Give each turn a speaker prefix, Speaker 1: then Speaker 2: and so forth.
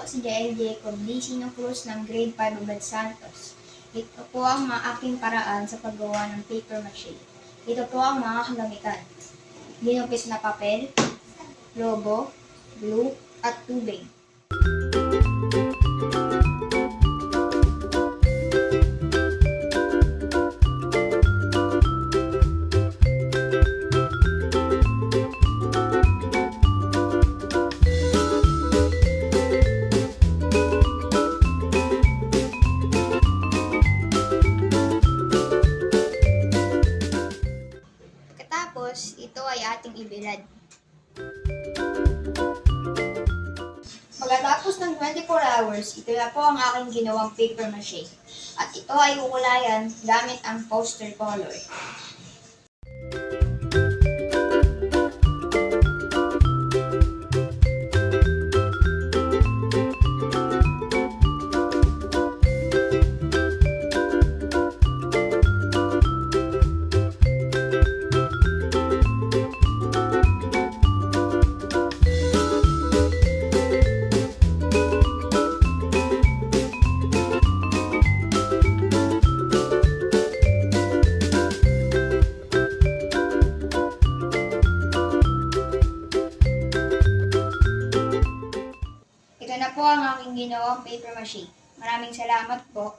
Speaker 1: si Jael Jacob D. Sino Cruz ng Grade 5 Ubad Santos. Ito po ang mga aking paraan sa paggawa ng paper mache. Ito po ang mga kagamitan. Ginupis na papel, lobo, glue, at tubig. Pagkatapos, ito ay ating ibilad. Pagkatapos ng 24 hours, ito na po ang aking ginawang paper mache. At ito ay ukulayan gamit ang poster color. Ito na po ang aking ginawang paper mache. Maraming salamat po.